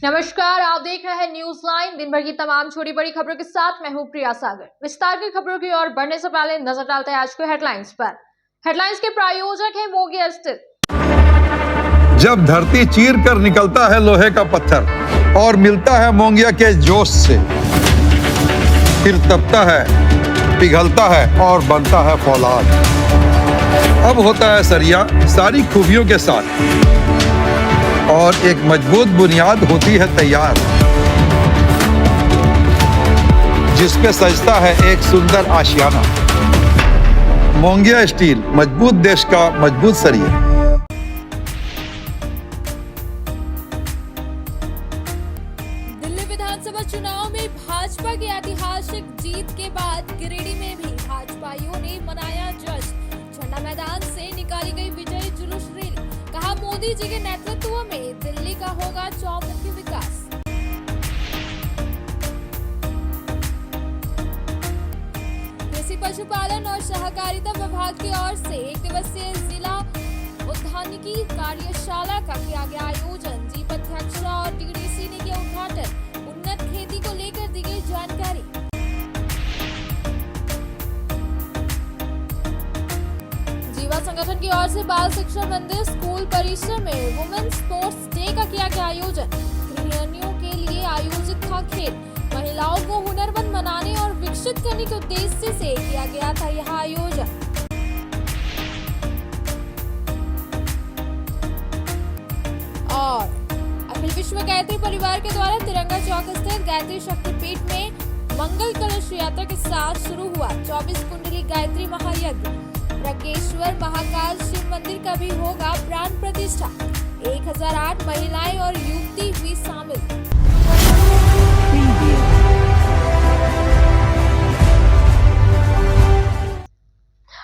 नमस्कार, आप देख रहे हैं न्यूज लाइन। दिन भर की तमाम छोटी बड़ी खबरों के साथ मैं हूं प्रिया सागर। विस्तार की खबरों की ओर बढ़ने से पहले नजर डालते हैं आज के हेडलाइंस पर। हेडलाइंस के प्रायोजक हैं मोंगिया स्टील। जब धरती चीर कर निकलता है लोहे का पत्थर और मिलता है मोंगिया के जोश से, फिर तपता है, पिघलता है और बनता है फौलाद। अब होता है सरिया सारी खूबियों के साथ और एक मजबूत बुनियाद होती है तैयार, जिस पे सजता है एक सुंदर आशियाना। मोंगिया स्टील, मजबूत देश का मजबूत सरिया। दिल्ली विधानसभा चुनाव में भाजपा की ऐतिहासिक जीत के बाद गिरिडीह में भी भाजपाइयों ने मनाया जश्न। झंडा मैदान से निकाली गई विजय जुलूस रैली। कहा, मोदी जी के नेतृत्व में दिल्ली का होगा चौमुखी विकास। कृषि पशुपालन और सहकारिता विभाग की ओर से एक दिवसीय जिला उद्यानिकी कार्यशाला का किया गया आयोजन। जीप अध्यक्षा और डीडीसी ने किया उद्घाटन। उन्नत खेती को लेकर दी गई जानकारी। जीवा संगठन की ओर से बाल शिक्षा मंदिर स्कूल परिसर में वुमेन स्पोर्ट्स डे का किया गया आयोजन। गृहिणियों के लिए आयोजित था खेल। महिलाओं को हुनरमंद बनाने और विकसित करने के उद्देश्य से किया गया था यह आयोजन। और अखिल विश्व गायत्री परिवार के द्वारा तिरंगा चौक स्थित गायत्री शक्तिपीठ में मंगल कलश यात्रा के साथ शुरू हुआ 24 कुंडली गायत्री महायज्ञ। प्रज्ञेश्वर महाकाल शिव मंदिर का भी होगा प्राण प्रतिष्ठा। 1008 महिलाएं और युवती हुई शामिल।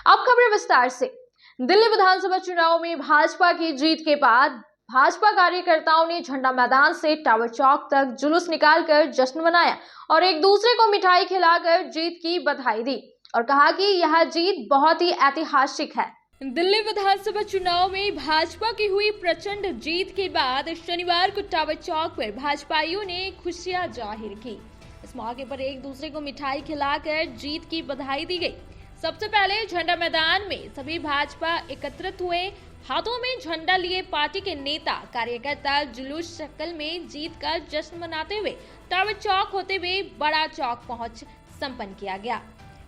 अब खबर विस्तार से। दिल्ली विधानसभा चुनाव में भाजपा की जीत के बाद भाजपा कार्यकर्ताओं ने झंडा मैदान से टावर चौक तक जुलूस निकालकर जश्न मनाया और एक दूसरे को मिठाई खिलाकर जीत की बधाई दी और कहा कि यह जीत बहुत ही ऐतिहासिक है। दिल्ली विधानसभा चुनाव में भाजपा की हुई प्रचंड जीत के बाद शनिवार को टावर चौक पर भाजपाइयों ने खुशियां जाहिर की। इस मौके पर एक दूसरे को मिठाई खिलाकर जीत की बधाई दी गई। सबसे पहले झंडा मैदान में सभी भाजपा एकत्रित हुए। हाथों में झंडा लिए पार्टी के नेता कार्यकर्ता जुलूस शक्ल में जीत का जश्न मनाते हुए टावर चौक होते हुए बड़ा चौक पहुंच संपन्न किया गया।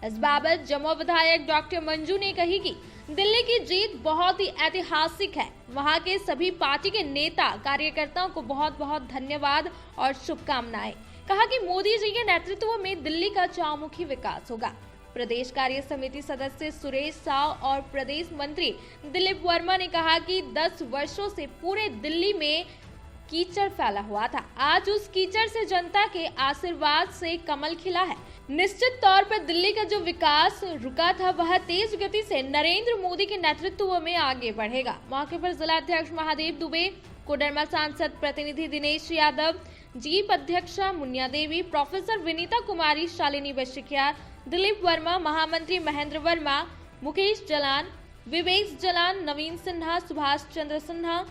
इस बाबत जमुआ विधायक डॉक्टर मंजू ने कही कि दिल्ली की जीत बहुत ही ऐतिहासिक है। वहां के सभी पार्टी के नेता कार्यकर्ताओं को बहुत बहुत धन्यवाद और शुभकामनाएं। कहा कि मोदी जी के नेतृत्व में दिल्ली का चौमुखी विकास होगा। प्रदेश कार्य समिति सदस्य सुरेश साव और प्रदेश मंत्री दिलीप वर्मा ने कहा कि 10 वर्षों से पूरे दिल्ली में कीचड़ फैला हुआ था। आज उस कीचड़ से जनता के आशीर्वाद से कमल खिला है। निश्चित तौर पर दिल्ली का जो विकास रुका था वह तेज गति से नरेंद्र मोदी के नेतृत्व में आगे बढ़ेगा। मौके पर जिला अध्यक्ष महादेव दुबे, कोडरमा सांसद प्रतिनिधि दिनेश यादव, जीप अध्यक्षा मुन्या देवी, प्रोफेसर विनीता कुमारी, शालिनी बशिकियार, दिलीप वर्मा, महामंत्री महेंद्र वर्मा, मुकेश जलान, विवेक जलान, नवीन सिन्हा, सुभाष चंद्र सिन्हा,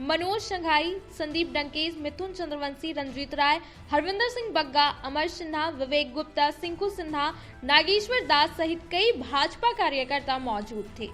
मनोज संघाई, संदीप डंकेज, मिथुन चंद्रवंशी, रंजीत राय, हरविंदर सिंह बग्गा, अमर सिन्हा, विवेक गुप्ता, सिंकू सिन्हा, नागेश्वर दास सहित कई भाजपा कार्यकर्ता मौजूद थे।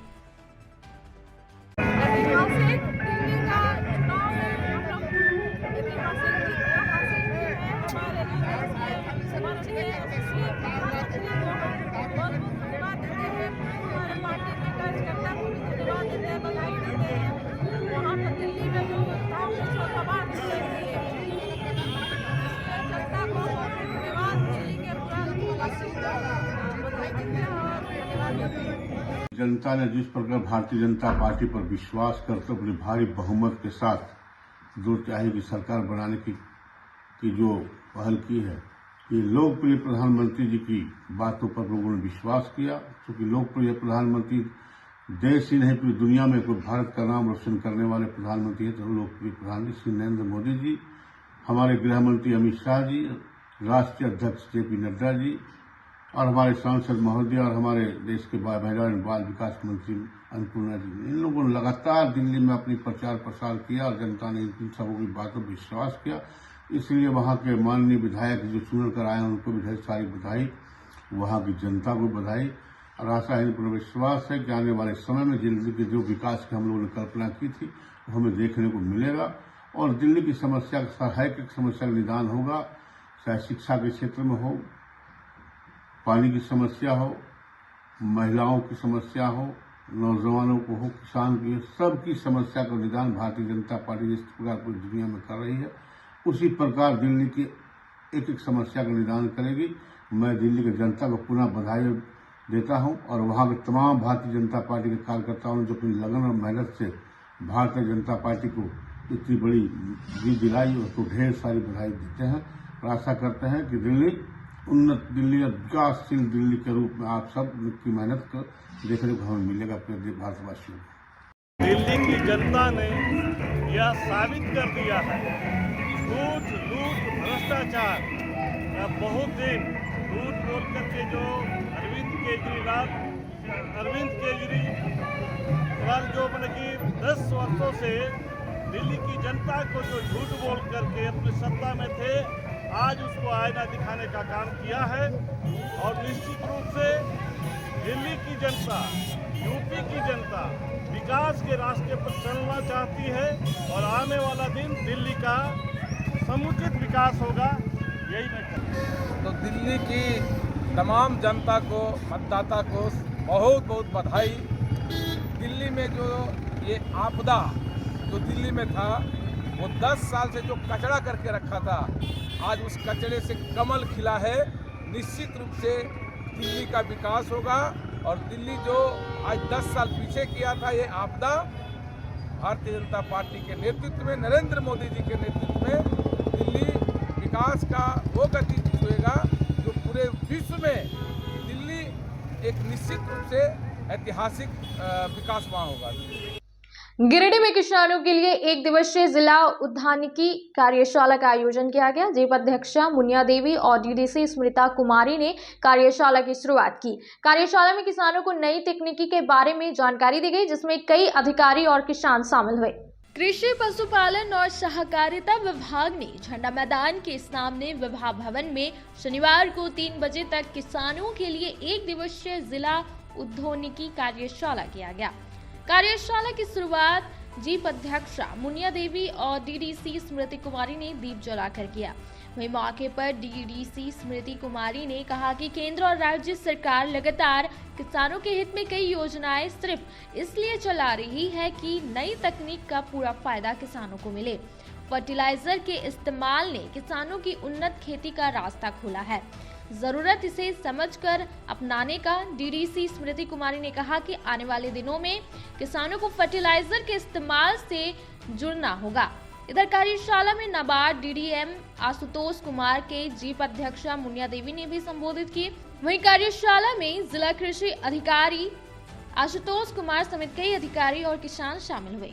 जनता ने जिस प्रकार भारतीय जनता पार्टी पर विश्वास करके अपने भारी बहुमत के साथ 2/3 की सरकार बनाने की जो पहल की है, ये लोकप्रिय प्रधानमंत्री जी की बातों पर लोगों ने विश्वास किया। क्योंकि लोकप्रिय प्रधानमंत्री देश ही नहीं पूरी दुनिया में कोई भारत का नाम रोशन करने वाले प्रधानमंत्री है तो लोकप्रिय प्रधानमंत्री श्री नरेंद्र मोदी जी, हमारे गृह मंत्री अमित शाह जी, राष्ट्रीय अध्यक्ष JP नड्डा जी और हमारे सांसद महोदय और हमारे देश के महिला एवं बाल विकास मंत्री अन्नपूर्णा जी ने, इन लोगों ने लगातार दिल्ली में अपनी प्रचार प्रसार किया और जनता ने इन सबों की बातों पर विश्वास किया। इसलिए वहाँ के माननीय विधायक जो चुन कर आए उनको भी ढेर सारी बधाई, वहाँ की जनता को बधाई। और आशा है, पूरा विश्वास है कि आने वाले समय में दिल्ली के जो विकास की हम लोगों ने कल्पना की थी वो हमें देखने को मिलेगा और दिल्ली की समस्या हर एक समस्या का निदान होगा, चाहे शिक्षा के क्षेत्र में हो, पानी की समस्या हो, महिलाओं की समस्या हो, नौजवानों को हो, किसान की हो, सबकी समस्या का निदान भारतीय जनता पार्टी जिस प्रकार पूरी दुनिया में कर रही है उसी प्रकार दिल्ली की एक एक समस्या का निदान करेगी। मैं दिल्ली की जनता को पुनः बधाई देता हूं और वहां के तमाम भारतीय जनता पार्टी के कार्यकर्ताओं ने जो अपनी लगन और मेहनत से भारतीय जनता पार्टी को इतनी बड़ी जीत दिलाई उसको ढेर सारी बधाई देते हैं और आशा करते हैं कि दिल्ली उन्नत दिल्ली और विकासशील दिल्ली के रूप में आप सब की मेहनत को देखने को हमें मिलेगा अपने भारतवासियों को। दिल्ली की जनता ने यह साबित कर दिया है, लूट भ्रष्टाचार का बहुत दिन झूठ बोल करके जो अरविंद केजरीवाल जो मतलब कि 10 वर्षों से दिल्ली की जनता को जो झूठ बोल करके अपनी सत्ता में थे, आज उसको आईना दिखाने का काम किया है। और निश्चित रूप से दिल्ली की जनता, यूपी की जनता विकास के रास्ते पर चलना चाहती है और आने वाला दिन दिल्ली का समुचित विकास होगा, यही मैं कहता हूं। तो दिल्ली की तमाम जनता को, मतदाता को बहुत बहुत बधाई। दिल्ली में जो ये आपदा जो दिल्ली में था वो 10 साल से जो कचरा करके रखा था, आज उस कचरे से कमल खिला है। निश्चित रूप से दिल्ली का विकास होगा और दिल्ली जो आज 10 साल पीछे किया था ये आपदा, भारतीय जनता पार्टी के नेतृत्व में, नरेंद्र मोदी जी के नेतृत्व में दिल्ली विकास का वो गति छुएगा जो पूरे विश्व में दिल्ली एक निश्चित रूप से ऐतिहासिक विकास वहाँ होगा। गिरिडीह में किसानों के लिए 1 दिवसीय जिला उद्यानिकी कार्यशाला का आयोजन किया गया। जीप अध्यक्षा मुनिया देवी और डीडीसी स्मृता कुमारी ने कार्यशाला की शुरुआत की। कार्यशाला में किसानों को नई तकनीकी के बारे में जानकारी दी गई, जिसमें कई अधिकारी और किसान शामिल हुए। कृषि पशुपालन और सहकारिता विभाग ने झंडा मैदान के सामने विभाग भवन में शनिवार को 3 बजे तक किसानों के लिए 1 दिवसीय जिला उद्यानिकी कार्यशाला किया गया। कार्यशाला की शुरुआत जीप अध्यक्षा मुनिया देवी और डीडीसी स्मृति कुमारी ने दीप जलाकर किया। वहीं मौके पर डीडीसी स्मृति कुमारी ने कहा कि केंद्र और राज्य सरकार लगातार किसानों के हित में कई योजनाएं सिर्फ इसलिए चला रही है कि नई तकनीक का पूरा फायदा किसानों को मिले। फर्टिलाइजर के इस्तेमाल ने किसानों की उन्नत खेती का रास्ता खोला है, जरूरत इसे समझकर अपनाने का। डीडीसी स्मृति कुमारी ने कहा कि आने वाले दिनों में किसानों को फर्टिलाइजर के इस्तेमाल से जुड़ना होगा। इधर कार्यशाला में नाबार्ड डीडीएम आशुतोष कुमार के जीप अध्यक्षा मुनिया देवी ने भी संबोधित किए। वहीं कार्यशाला में जिला कृषि अधिकारी आशुतोष कुमार समेत कई अधिकारी और किसान शामिल हुए।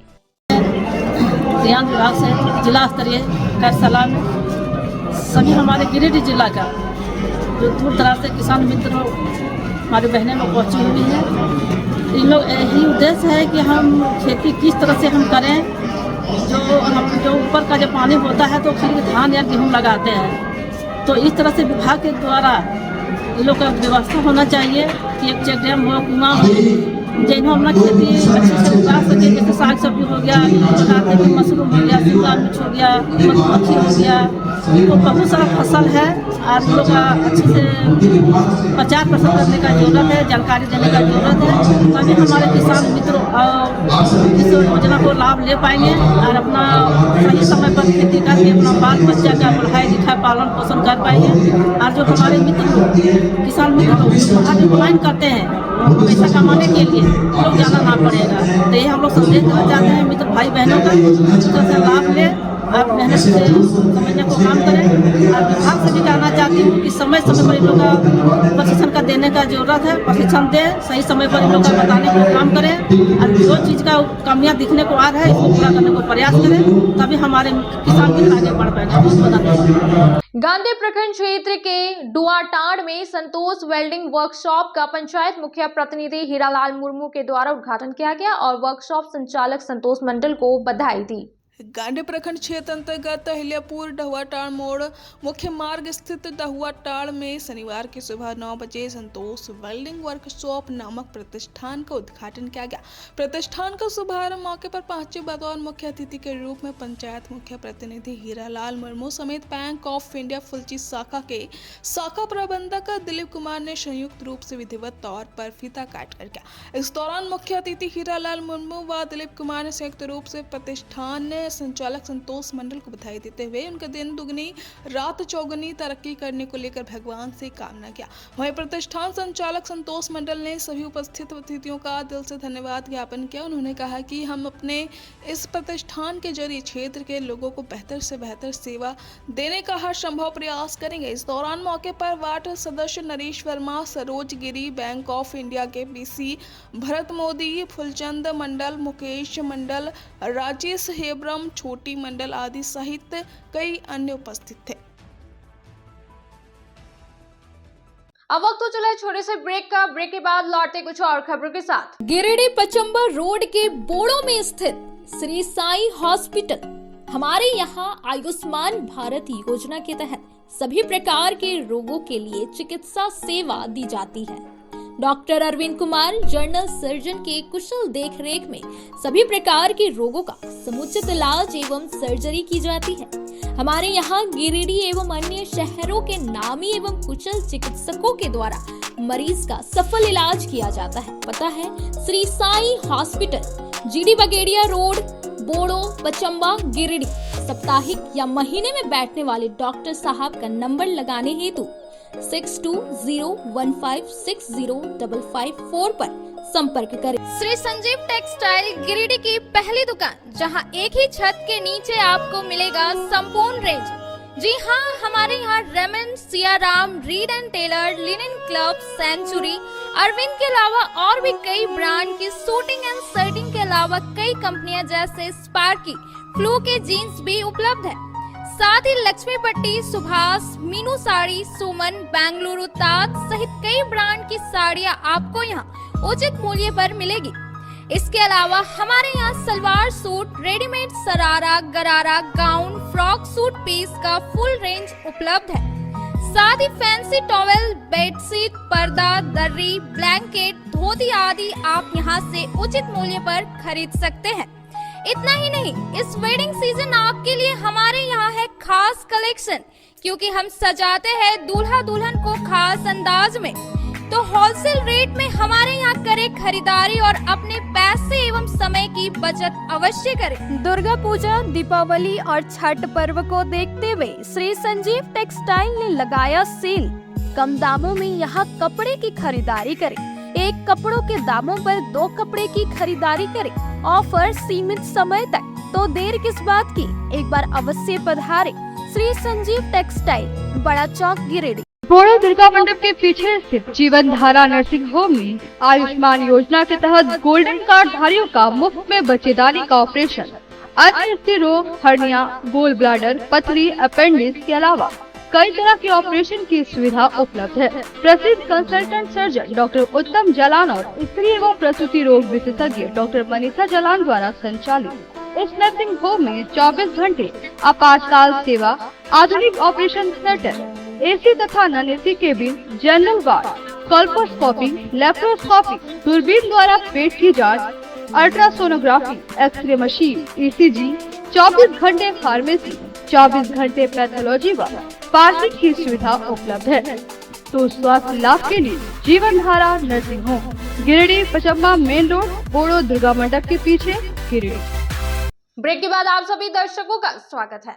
उद्यान विभाग से जिला स्तरीय कार्यशाला में सभी हमारे गिरिडीह जिला का जो दूर दराज से किसान मित्र हमारी बहनें लोग पहुँची हुई हैं। इन लोग यही उद्देश्य है कि हम खेती किस तरह से हम करें, जो ऊपर का जो पानी होता है तो खाली धान या गेहूँ लगाते हैं, तो इस तरह से विभाग के द्वारा इन लोग का व्यवस्था होना चाहिए कि एक चेक डैम हो, कुआं हो, जिन्हें अपना खेती अच्छे से उगा सके। जैसे साग सब्जी हो गया, मशरूम हो गया, शिमला मिर्च हो गया, मधुमक्खी हो गया, तो बहुत सारा फसल है। आप लोग का अच्छे से प्रचार प्रसार करने का जरूरत है, जानकारी देने का जरूरत है, तभी हमारे किसान मित्र इस योजना को लाभ ले पाएंगे और अपना सही समय पर खेती करके अपना बाल बच्चा का पढ़ाई लिखाई पालन पोषण कर पाएंगे। और जो हमारे मित्र किसान मित्र बाहर ज्वाइन करते हैं पैसा कमाने के लिए, लोग जाना ना पड़ेगा। तो ये हम लोग संदेश देना चाहते हैं मित्र भाई बहनों का, इस तरह से लाभ ले, आप मेहनत से समझने को काम करें। और विभाग से भी कहना चाहती हूँ कि समय समय पर इन लोग का प्रशिक्षण का देने का जरूरत है, प्रशिक्षण दे, सही समय पर इन लोग का बताने को काम करें और जो चीज़ का कमियाँ दिखने को आ रहा है इसको पूरा करने को प्रयास करें, तभी हमारे किसान भी आगे बढ़ पाएंगे। गांधी प्रखंड क्षेत्र के डुआटांड में संतोष वेल्डिंग वर्कशॉप का पंचायत मुखिया प्रतिनिधि हीरालाल मुर्मू के द्वारा उद्घाटन किया गया और वर्कशॉप संचालक संतोष मंडल को बधाई दी। गांधी प्रखंड क्षेत्र अंतर्गत अहिल्यापुर डहुआटाड़ मोड़ मुख्य मार्ग स्थित डहुआटाड़ में शनिवार की सुबह 9 बजे संतोष वेल्डिंग वर्कशॉप नामक प्रतिष्ठान का उद्घाटन किया गया। प्रतिष्ठान का शुभारंभ मौके पर पहुंचे बतौर मुख्य अतिथि के रूप में पंचायत मुख्य प्रतिनिधि हीरालाल मुर्मू समेत बैंक ऑफ इंडिया फुलची शाखा के शाखा प्रबंधक दिलीप कुमार ने संयुक्त रूप से विधिवत तौर पर फीता काट कर किया। इस दौरान मुख्य अतिथि हीरालाल मुर्मू व दिलीप कुमार ने संयुक्त रूप से प्रतिष्ठान संचालक संतोष मंडल को बधाई देते हुए उनके दिन दुगनी रात चौगुनी तरक्की करने को लेकर भगवान से कामना किया। वहीं प्रतिष्ठान संचालक संतोष मंडल ने सभी उपस्थित अतिथियों का दिल से धन्यवाद ज्ञापन किया। उन्होंने कहा कि हम अपने इस प्रतिष्ठान के जरिए क्षेत्र के लोगों को बेहतर से बेहतर सेवा देने का हर संभव प्रयास करेंगे। इस दौरान मौके पर वार्ड सदस्य नरेश वर्मा, सरोज गिरी, बैंक ऑफ इंडिया के बीसी भरत मोदी, फुलचंद मंडल, मुकेश मंडल, राजेश हेब्रम, छोटी मंडल आदि सहित कई अन्य उपस्थित थे। अब वक्त तो चला है छोटे से ब्रेक का। ब्रेक के बाद लौटते कुछ और खबरों के साथ। गिरिडीह पचंबा रोड के बोड़ो में स्थित श्री साई हॉस्पिटल। हमारे यहाँ आयुष्मान भारत योजना के तहत सभी प्रकार के रोगों के लिए चिकित्सा सेवा दी जाती है। Doctor Arvind Kumar general surgeon के कुशल देखरेख में सभी प्रकार के रोगों का समुचित इलाज एवं सर्जरी की जाती है। हमारे यहाँ गिरिडीह एवं अन्य शहरों के नामी एवं कुशल चिकित्सकों के द्वारा मरीज का सफल इलाज किया जाता है। पता है Shri Sai hospital, GD Bagedia road, Bodo, Pachamba, Giridih. साप्ताहिक या महीने में बैठने वाले डॉक्टर साहब का नंबर लगाने हेतु 6201560554 पर संपर्क करें। श्री संजीव टेक्सटाइल गिरिडीह की पहली दुकान, जहां एक ही छत के नीचे आपको मिलेगा संपूर्ण रेंज। जी हाँ, हमारे यहाँ Raymond, Siyaram, Reid and Taylor, Linen Club, Century, Arvind के अलावा और भी कई ब्रांड की सूटिंग एंड शर्टिंग के अलावा कई कंपनियां जैसे स्पार्की, फ्लू के जीन्स भी उपलब्ध है। साथ ही लक्ष्मी पट्टी, सुभाष, मीनू साड़ी, सुमन, बेंगलुरु ताज सहित कई ब्रांड की साड़ियां आपको यहाँ उचित मूल्य पर मिलेगी। इसके अलावा हमारे यहाँ सलवार सूट, रेडीमेड सरारा, गरारा, गाउन, फ्रॉक सूट पीस का फुल रेंज उपलब्ध है। साथ ही फैंसी टॉवेल, बेडशीट, पर्दा, दर्री, ब्लैंकेट, धोती आदि आप यहाँ से उचित मूल्य पर खरीद सकते हैं। इतना ही नहीं, इस वेडिंग सीजन आपके लिए हमारे यहाँ है खास कलेक्शन, क्योंकि हम सजाते हैं दूल्हा दुल्हन को खास अंदाज में। तो होलसेल रेट में हमारे यहाँ करें खरीदारी और अपने पैसे एवं समय की बचत अवश्य करें। दुर्गा पूजा, दीपावली और छठ पर्व को देखते हुए श्री संजीव टेक्सटाइल ने लगाया सेल। कम दामों में यहाँ कपड़े की खरीदारी करें। एक कपड़ों के दामों पर 2 कपड़े की खरीदारी करें। ऑफर सीमित समय तक, तो देर किस बात की, एक बार अवश्य पधारें। श्री संजीव टेक्सटाइल, बड़ा चौक, गिरिडीह। बोड़ो दुर्गा मंडप के पीछे स्थित जीवन धारा नर्सिंग होम में आयुष्मान योजना के तहत गोल्डन कार्ड धारियों का मुफ्त में बच्चेदानी का ऑपरेशन, अन्य स्त्री रोग, हर्निया, गोल ब्लाडर, पथरी, अपेंडिक्स के अलावा कई तरह के ऑपरेशन की सुविधा उपलब्ध है। प्रसिद्ध कंसल्टेंट सर्जन डॉक्टर उत्तम जलान और स्त्री एवं प्रसूति रोग विशेषज्ञ डॉक्टर मनीषा जलान द्वारा संचालित इस नर्सिंग होम में 24 घंटे आपातकाल सेवा, आधुनिक ऑपरेशन थिएटर, एसी तथा non AC cabin, general ward, colposcopy, laparoscopy, दूरबीन द्वारा पेट की जांच, अल्ट्रासोनोग्राफी, एक्सरे मशीन, ईसीजी, 24 घंटे फार्मेसी, 24 घंटे पैथोलॉजी व पार्किंग की सुविधा उपलब्ध है। तो स्वास्थ्य लाभ के लिए Jeevan Dhara nursing home, Giridih, Pachamba main road, Bodo Durga Mandap के पीछे, गिरिडीह। ब्रेक के बाद आप सभी दर्शकों का स्वागत है।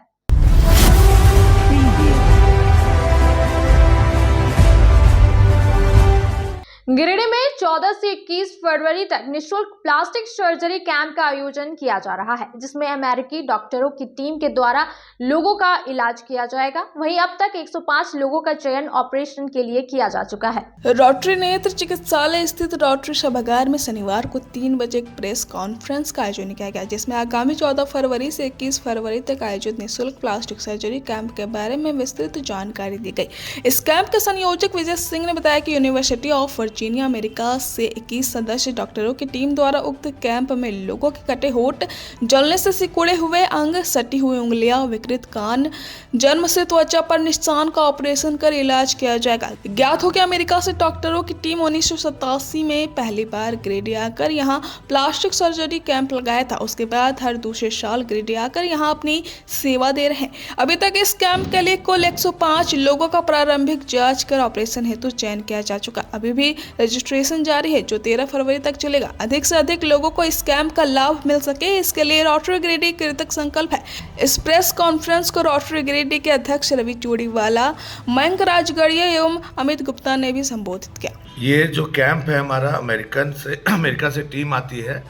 गिरिडीह में 14 से 21 फरवरी तक निःशुल्क प्लास्टिक सर्जरी कैंप का आयोजन किया जा रहा है, जिसमें अमेरिकी डॉक्टरों की टीम के द्वारा लोगों का इलाज किया जाएगा। वहीं अब तक 105 लोगों का चयन ऑपरेशन के लिए किया जा चुका है। रोटरी नेत्र चिकित्सालय स्थित रोटरी सभागार में शनिवार को 3 बजे एक प्रेस कॉन्फ्रेंस का आयोजन किया गया, जिसमें आगामी 14 फरवरी से 21 फरवरी तक आयोजित निःशुल्क प्लास्टिक सर्जरी कैंप के बारे में विस्तृत जानकारी दी गई। इस कैंप के संयोजक विजय सिंह ने बताया कि यूनिवर्सिटी ऑफ वर्जीनिया, अमेरिका से 21 सदस्य डॉक्टरों की टीम द्वारा उक्त कैंप में लोगों के कटे होठ, जलने से सिकुड़े हुए अंग, सटी हुई उंगलियां, विकृत कान, जन्म से त्वचा पर निशान का ऑपरेशन कर इलाज किया जाएगा। ज्ञात हो कि अमेरिका से डॉक्टरों की टीम 1987 में पहली बार गिरिडीह आकर यहाँ प्लास्टिक सर्जरी कैंप लगाया था। उसके बाद हर दूसरे साल गिरिडीह आकर यहाँ अपनी सेवा दे रहे हैं। अभी तक इस कैंप के लिए कुल 105 लोगों का प्रारंभिक जांच कर ऑपरेशन हेतु चयन किया जा चुका। अभी भी रजिस्ट्रेशन जारी है जो 13 फरवरी तक चलेगा। अधिक से अधिक लोगों को इस कैंप का लाभ मिल सके, इसके लिए रोटरी गिरिडीह कृतज्ञ संकल्प है। इस प्रेस कॉन्फ्रेंस को रोटरी गिरिडीह के अध्यक्ष रवि चूड़ीवाला, मयंक राजगढ़िया एवं अमित गुप्ता ने भी संबोधित किया। ये जो कैंप है हमारा अमेरिका से टीम आती है,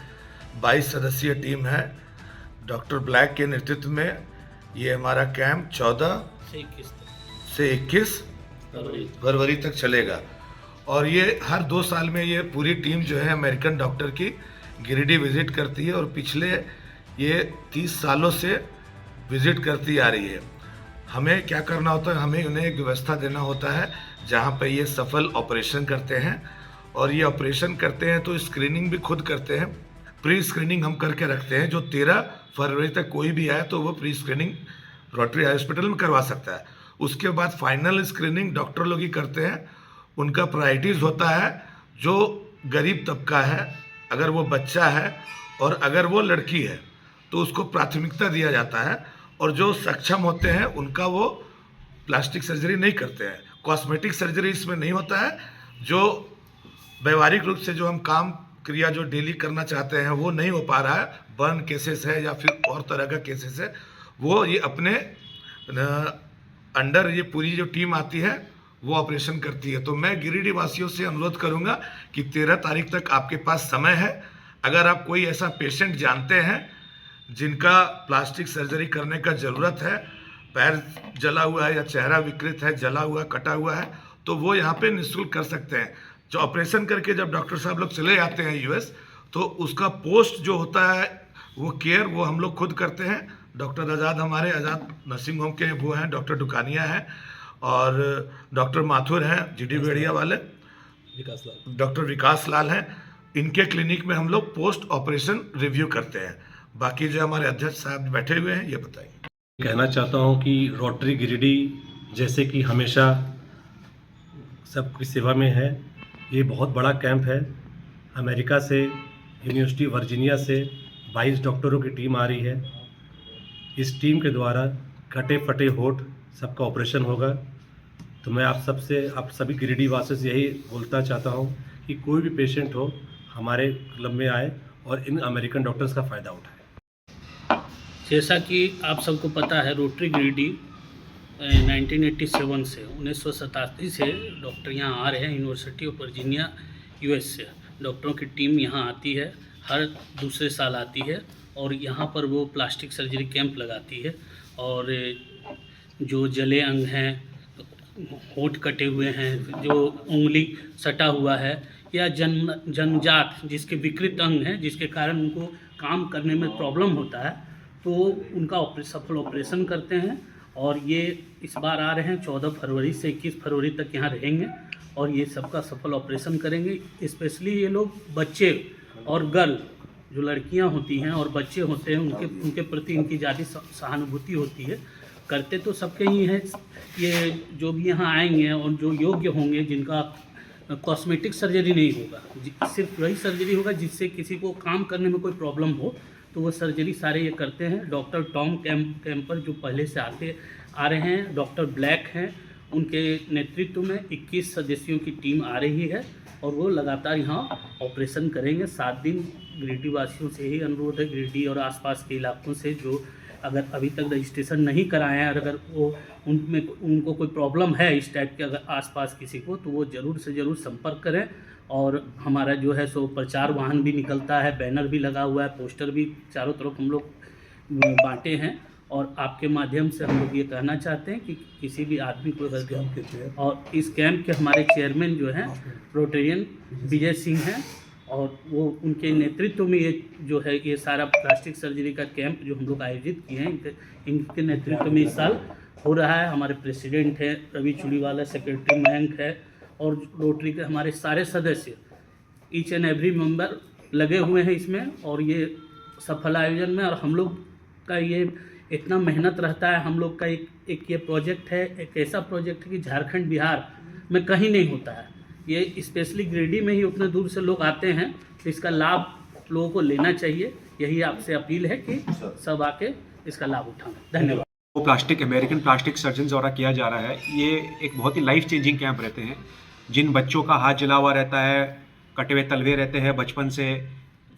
22 सदस्यीय टीम है डॉक्टर ब्लैक के नेतृत्व में। ये हमारा कैंप 14 से 21 फरवरी तक चलेगा और ये हर 2 साल में ये पूरी टीम जो है अमेरिकन डॉक्टर की गिरिडीह विजिट करती है और पिछले ये 30 सालों से विजिट करती आ रही है। हमें क्या करना होता है, हमें उन्हें एक व्यवस्था देना होता है जहाँ पे ये सफल ऑपरेशन करते हैं और ये ऑपरेशन करते हैं तो स्क्रीनिंग भी खुद करते हैं। प्री स्क्रीनिंग हम करके रखते हैं, जो 13 फरवरी तक कोई भी आए तो वो प्री स्क्रीनिंग रोटरी हॉस्पिटल में करवा सकता है। उसके बाद फाइनल स्क्रीनिंग डॉक्टर लोग ही करते हैं। उनका प्रायोरिटीज़ होता है जो गरीब तबका है, अगर वो बच्चा है और अगर वो लड़की है तो उसको प्राथमिकता दिया जाता है और जो सक्षम होते हैं उनका वो प्लास्टिक सर्जरी नहीं करते हैं। कॉस्मेटिक सर्जरी इसमें नहीं होता है। जो व्यवहारिक रूप से जो हम काम क्रिया जो डेली करना चाहते हैं वो नहीं हो पा रहा है, बर्न केसेस है या फिर और तरह का केसेस है, वो ये अपने अंडर ये पूरी जो टीम आती है वो ऑपरेशन करती है। तो मैं गिरिडीह वासियों से अनुरोध करूंगा कि 13 तारीख तक आपके पास समय है। अगर आप कोई ऐसा पेशेंट जानते हैं जिनका प्लास्टिक सर्जरी करने का ज़रूरत है, पैर जला हुआ है या चेहरा विकृत है, जला हुआ कटा हुआ है, तो वो यहाँ पे निःशुल्क कर सकते हैं। जो ऑपरेशन करके जब डॉक्टर साहब लोग चले जाते हैं यूएस, तो उसका पोस्ट जो होता है वो केयर वो हम लोग खुद करते हैं। डॉक्टर आज़ाद हमारे आज़ाद नर्सिंग होम के वो हैं, डॉक्टर दुकानिया हैं और डॉक्टर माथुर हैं जीडी बेड़िया वाले, डॉक्टर विकास लाल हैं। इनके क्लिनिक में हम लोग पोस्ट ऑपरेशन रिव्यू करते हैं। बाकी जो हमारे अध्यक्ष साहब बैठे हुए हैं ये बताइए। कहना चाहता हूँ कि रोटरी गिरिडीह जैसे कि हमेशा सबकी सेवा में है, ये बहुत बड़ा कैंप है। अमेरिका से, यूनिवर्सिटी वर्जीनिया से 22 डॉक्टरों की टीम आ रही है। इस टीम के द्वारा कटे फटे होठ सबका ऑपरेशन होगा। तो मैं आप सभी गिरिडीह वासियों से यही बोलना चाहता हूँ कि कोई भी पेशेंट हो हमारे क्लब में आए और इन अमेरिकन डॉक्टर्स का फ़ायदा उठाए। जैसा कि आप सबको पता है, रोटरी गिरिडीह 1987 से 1987 से डॉक्टर यहाँ आ रहे हैं। यूनिवर्सिटी ऑफ वर्जीनिया यूएस से डॉक्टरों की टीम यहाँ आती है, हर दूसरे साल आती है और यहाँ पर वो प्लास्टिक सर्जरी कैंप लगाती है। और जो जले अंग हैं, होंठ कटे हुए हैं, जो उंगली सटा हुआ है या जन्मजात जिसके विकृत अंग हैं जिसके कारण उनको काम करने में प्रॉब्लम होता है, तो उनका सफल ऑपरेशन करते हैं। और ये इस बार आ रहे हैं 14 फरवरी से 21 फरवरी तक यहाँ रहेंगे और ये सबका सफल ऑपरेशन करेंगे। स्पेशली ये लोग बच्चे और गर्ल जो लड़कियाँ होती हैं और बच्चे होते हैं उनके प्रति इनकी ज़्यादा सहानुभूति होती है। करते तो सबके ही हैं, ये जो भी यहाँ आएंगे और जो योग्य होंगे जिनका कॉस्मेटिक सर्जरी नहीं होगा, सिर्फ वही सर्जरी होगा जिससे किसी को काम करने में कोई प्रॉब्लम हो, तो वो सर्जरी सारे ये करते हैं। डॉक्टर टॉम कैंपर जो पहले से आ रहे हैं, डॉक्टर ब्लैक हैं, उनके नेतृत्व में 21 सदस्यों की टीम आ रही है और वो लगातार यहाँ ऑपरेशन करेंगे 7 दिन। गिरिडीह वासियों से यही अनुरोध है, गिरिडीह और आसपास के इलाकों से जो अगर अभी तक रजिस्ट्रेशन नहीं कराए हैं और अगर वो उनको कोई प्रॉब्लम है इस टाइप के अगर आसपास किसी को, तो वो ज़रूर से ज़रूर संपर्क करें। और हमारा जो है सो प्रचार वाहन भी निकलता है, बैनर भी लगा हुआ है, पोस्टर भी चारों तरफ हम लोग बांटे हैं। और आपके माध्यम से हम लोग ये कहना चाहते हैं कि किसी भी आदमी को अगर, और इस कैंप के हमारे चेयरमैन जो हैं रोटेरियन विजय सिंह हैं और वो उनके नेतृत्व में ये जो है ये सारा प्लास्टिक सर्जरी का कैंप जो हम लोग आयोजित किए हैं, इनके नेतृत्व में इस साल हो रहा है। हमारे प्रेसिडेंट हैं रवि चूड़ीवाला, सेक्रेटरी मयंक है और रोटरी के हमारे सारे सदस्य ईच एंड एवरी मेंबर लगे हुए हैं इसमें, और ये सफल आयोजन में। और हम लोग का ये इतना मेहनत रहता है, हम लोग का एक ये प्रोजेक्ट है, एक ऐसा प्रोजेक्ट है कि झारखंड बिहार में कहीं नहीं होता है। ये स्पेशली गिरिडीह में ही उतने दूर से लोग आते हैं, तो इसका लाभ लोगों को लेना चाहिए। यही आपसे अपील है कि सब आके इसका लाभ उठाएं। धन्यवाद। वो प्लास्टिक अमेरिकन प्लास्टिक सर्जन द्वारा किया जा रहा है। ये एक बहुत ही लाइफ चेंजिंग कैंप रहते हैं। जिन बच्चों का हाथ जला हुआ रहता है, कटे हुए तलवे रहते हैं बचपन से,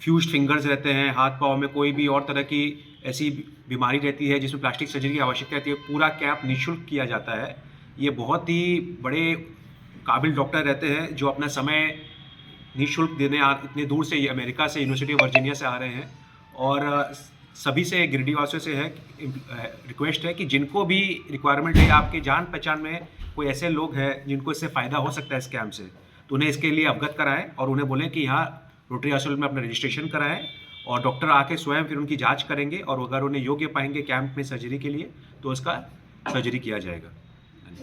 फ्यूज्ड फिंगर्स रहते हैं, हाथ पाँव में कोई भी और तरह की ऐसी बीमारी रहती है जिसमें प्लास्टिक सर्जरी की आवश्यकता रहती है, पूरा कैंप निःशुल्क किया जाता है। ये बहुत ही बड़े काबिल डॉक्टर रहते हैं जो अपना समय निःशुल्क देने इतने दूर से, ये अमेरिका से, यूनिवर्सिटी ऑफ वर्जीनिया से आ रहे हैं। और सभी से, गिरिडीह वासियों से है रिक्वेस्ट है कि जिनको भी रिक्वायरमेंट है, आपके जान पहचान में कोई ऐसे लोग हैं जिनको इससे फ़ायदा हो सकता है इस कैंप से, तो उन्हें इसके लिए अवगत कराएं और उन्हें बोलें कि यहाँ रोटरी हॉस्पिटल में अपना रजिस्ट्रेशन कराएं और डॉक्टर आके स्वयं फिर उनकी जांच करेंगे, और अगर उन्हें योग्य पाएंगे कैंप में सर्जरी के लिए तो उसका सर्जरी किया जाएगा।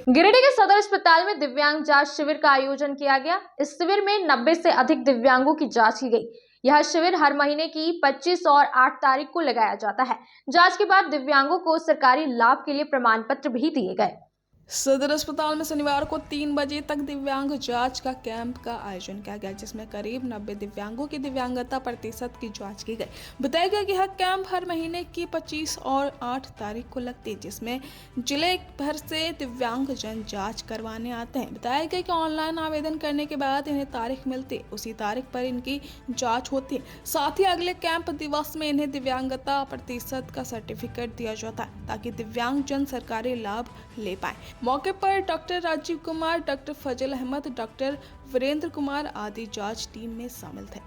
गिरिडीह के सदर अस्पताल में दिव्यांग जांच शिविर का आयोजन किया गया। इस शिविर में 90 से अधिक दिव्यांगों की जांच की गई। यह शिविर हर महीने की 25 और 8 तारीख को लगाया जाता है। जांच के बाद दिव्यांगों को सरकारी लाभ के लिए प्रमाण पत्र भी दिए गए। सदर अस्पताल में शनिवार को 3 बजे तक दिव्यांग जांच का कैंप का आयोजन किया गया, जिसमें करीब 90 दिव्यांगों की दिव्यांगता प्रतिशत की जांच की गई। बताया गया कि यह कैंप हर महीने की 25 और 8 तारीख को लगती है, जिसमें जिले भर से दिव्यांग जन जांच करवाने आते हैं। बताया गया कि ऑनलाइन आवेदन करने के बाद इन्हें तारीख मिलती है, उसी तारीख पर इनकी जाँच होती है। साथ ही अगले कैंप दिवस में इन्हें दिव्यांगता प्रतिशत का सर्टिफिकेट दिया जाता है, ताकि दिव्यांग जन सरकारी लाभ ले पाए। मौके पर डॉक्टर राजीव कुमार, डॉक्टर फजल अहमद, डॉक्टर वीरेंद्र कुमार आदि जांच टीम में शामिल थे।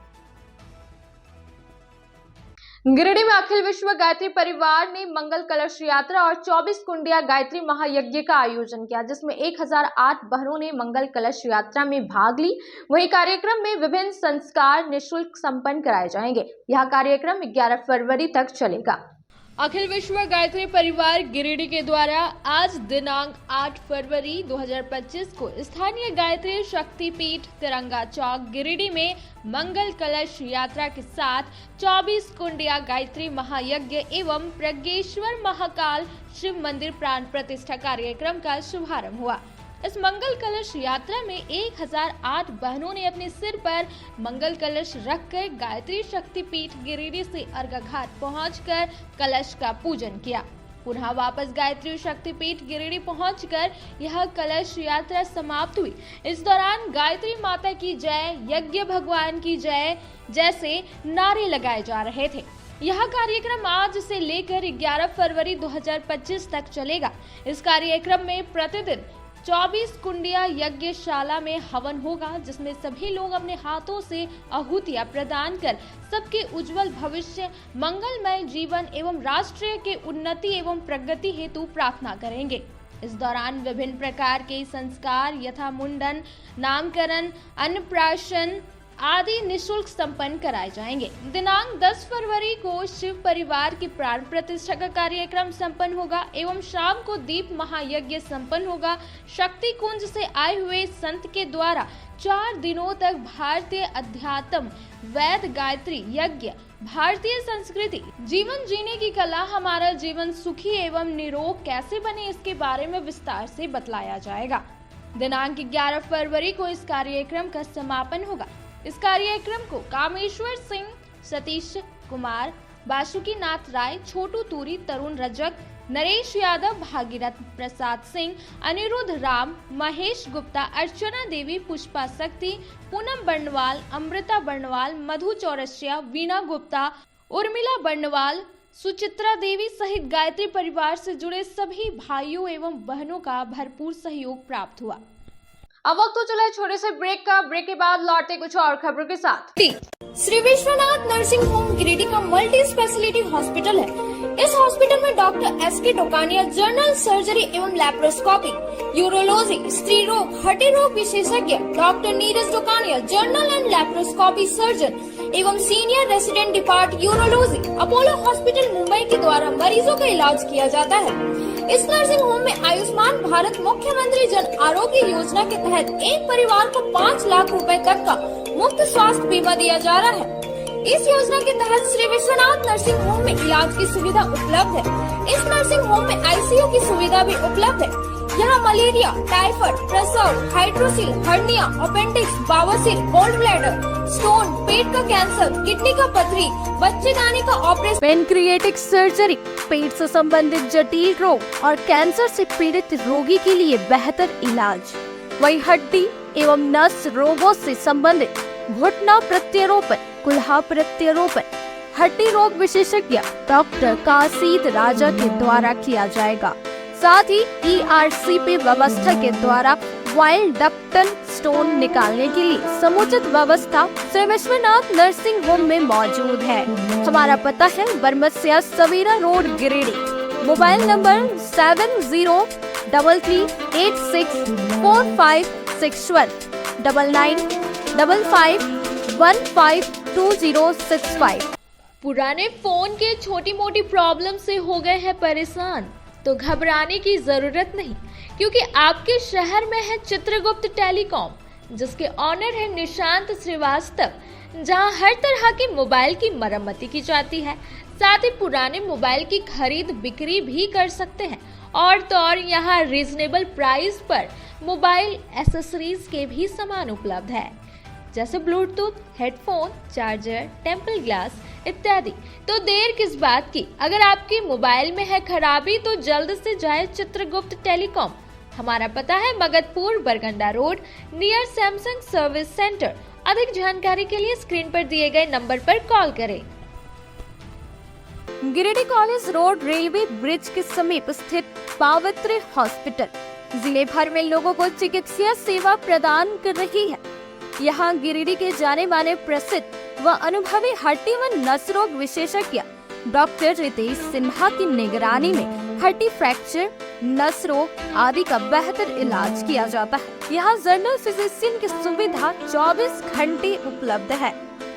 गिरिडीह में अखिल विश्व गायत्री परिवार ने मंगल कलश यात्रा और 24 कुंडिया गायत्री महायज्ञ का आयोजन किया, जिसमें 1008 बहनों ने मंगल कलश यात्रा में भाग ली। वहीं कार्यक्रम में विभिन्न संस्कार निःशुल्क संपन्न कराए जाएंगे। यह कार्यक्रम 11 फरवरी तक चलेगा। अखिल विश्व गायत्री परिवार गिरिडीह के द्वारा आज दिनांक 8 फरवरी 2025 को स्थानीय गायत्री शक्तिपीठ तिरंगा चौक गिरिडीह में मंगल कलश यात्रा के साथ 24 कुंडिया गायत्री महायज्ञ एवं प्रज्ञेश्वर महाकाल शिव मंदिर प्राण प्रतिष्ठा कार्यक्रम का शुभारंभ हुआ। इस मंगल कलश यात्रा में 1008 बहनों ने अपने सिर पर मंगल कलश रखकर गायत्री शक्तिपीठ गिरिडीह से अर्घा घाट पहुंचकर कलश का पूजन किया। पुनः वापस गायत्री शक्तिपीठ गिरिडीह पहुंचकर यह कलश यात्रा समाप्त हुई। इस दौरान गायत्री माता की जय, यज्ञ भगवान की जय जैसे नारे लगाए जा रहे थे। यह कार्यक्रम आज से लेकर 11 फरवरी 2025 तक चलेगा। इस कार्यक्रम में प्रतिदिन 24 कुंडिया यज्ञशाला में हवन होगा, जिसमें सभी लोग अपने हाथों से आहुतियां प्रदान कर सबके उज्जवल भविष्य, मंगलमय जीवन एवं राष्ट्र के उन्नति एवं प्रगति हेतु प्रार्थना करेंगे। इस दौरान विभिन्न प्रकार के संस्कार यथा मुंडन, नामकरण, अन्नप्राशन आदि निःशुल्क संपन्न कराए जाएंगे। दिनांक 10 फरवरी को शिव परिवार की प्राण प्रतिष्ठा का कार्यक्रम संपन्न होगा एवं शाम को दीप महायज्ञ संपन्न होगा। शक्ति कुंज से आए हुए संत के द्वारा 4 दिनों तक भारतीय अध्यात्म, वैद गायत्री यज्ञ, भारतीय संस्कृति, जीवन जीने की कला, हमारा जीवन सुखी एवं निरोग कैसे बने, इसके बारे में विस्तार से बतलाया जाएगा। दिनांक 11 फरवरी को इस कार्यक्रम का समापन होगा। इस कार्यक्रम को कामेश्वर सिंह, सतीश कुमार, बासुकीनाथ राय, छोटू तूरी, तरुण रजक, नरेश यादव, भागीरथ प्रसाद सिंह, अनिरुद्ध राम, महेश गुप्ता, अर्चना देवी, पुष्पा शक्ति, पूनम बर्णवाल, अमृता बर्णवाल, मधु चौरसिया, वीणा गुप्ता, उर्मिला बर्णवाल, सुचित्रा देवी सहित गायत्री परिवार से जुड़े सभी भाइयों एवं बहनों का भरपूर सहयोग प्राप्त हुआ। अब वक्त तो चला है छोटे से ब्रेक का। ब्रेक के बाद लौटते कुछ और खबरों के साथ। श्री विश्वनाथ नर्सिंग होम गिरिडीह का मल्टी स्पेशलिटी हॉस्पिटल है। इस हॉस्पिटल में doctor S K. Tokania general surgery एवं लैप्रोस्कोपी, यूरोलॉजी, स्त्री रोग, हड्डी रोग विशेषज्ञ, doctor Neeraj Tokania general and laparoscopy surgeon एवं senior resident depart urology, Apollo hospital Mumbai के द्वारा मरीजों का इलाज किया जाता है। इस नर्सिंग होम में आयुष्मान भारत मुख्यमंत्री जन आरोग्य योजना के तहत एक परिवार को 5 लाख रुपए तक का मुफ्त स्वास्थ्य बीमा दिया जा रहा है। इस योजना के तहत श्री विश्वनाथ नर्सिंग होम में इलाज की सुविधा उपलब्ध है। इस नर्सिंग होम में आईसीयू की सुविधा भी उपलब्ध है। यहाँ मलेरिया, टाइफाइड, प्रसव, हाइड्रोसिल, हर्निया, अपेंडिक्स, बावसीर, गोल्ड ब्लैडर, स्टोन, पेट का कैंसर, किडनी का पथरी, बच्चेदानी का ऑपरेशन, पेनक्रिएटिक सर्जरी, पेट से संबंधित जटिल रोग और कैंसर से पीड़ित रोगी के लिए बेहतर इलाज। वही हड्डी एवं नस रोगों से संबंधित घुटना प्रत्यारोपण, कुल्हा प्रत्यारोपण, हड्डी रोग विशेषज्ञ डॉक्टर कासिद राजा के द्वारा किया जाएगा। साथ ही ERCP व्यवस्था के द्वारा वाइल्ड डक्टल स्टोन निकालने के लिए समुचित व्यवस्था श्री विश्वनाथ नर्सिंग होम में मौजूद है। हमारा पता है Baramsiya Savera road, Giridih. Mobile number 7033864561 9955152065। पुराने फोन के छोटी मोटी प्रॉब्लम से हो गए हैं परेशान तो घबराने की जरूरत नहीं, क्योंकि आपके शहर में है चित्रगुप्त टेलीकॉम, जिसके ऑनर है निशांत श्रीवास्तव, जहां हर तरह के मोबाइल की मरम्मती की जाती है। साथ ही पुराने मोबाइल की खरीद बिक्री भी कर सकते हैं और तो और यहाँ रीजनेबल प्राइस पर मोबाइल एसेसरीज के भी सामान उपलब्ध है, जैसे Bluetooth, headphone, charger, temple glass इत्यादि। तो देर किस बात की, अगर आपके मोबाइल में है खराबी तो जल्द से जाए चित्रगुप्त टेलीकॉम। हमारा पता है Magadhpur, Barganda road, near Samsung service centre. अधिक जानकारी के लिए स्क्रीन पर दिए गए नंबर पर कॉल करें। Giridih college road, railway bridge के समीप स्थित पावित्र हॉस्पिटल जिले भर में लोगों को चिकित्सा सेवा प्रदान कर रही है। यहाँ गिरिडीह के जाने माने प्रसिद्ध व अनुभवी हड्डी व नस रोग विशेषज्ञ डॉक्टर रितेश सिन्हा की निगरानी में हड्डी फ्रैक्चर, नस रोग आदि का बेहतर इलाज किया जाता है। यहाँ जनरल फिजिशियन की सुविधा 24 घंटे उपलब्ध है।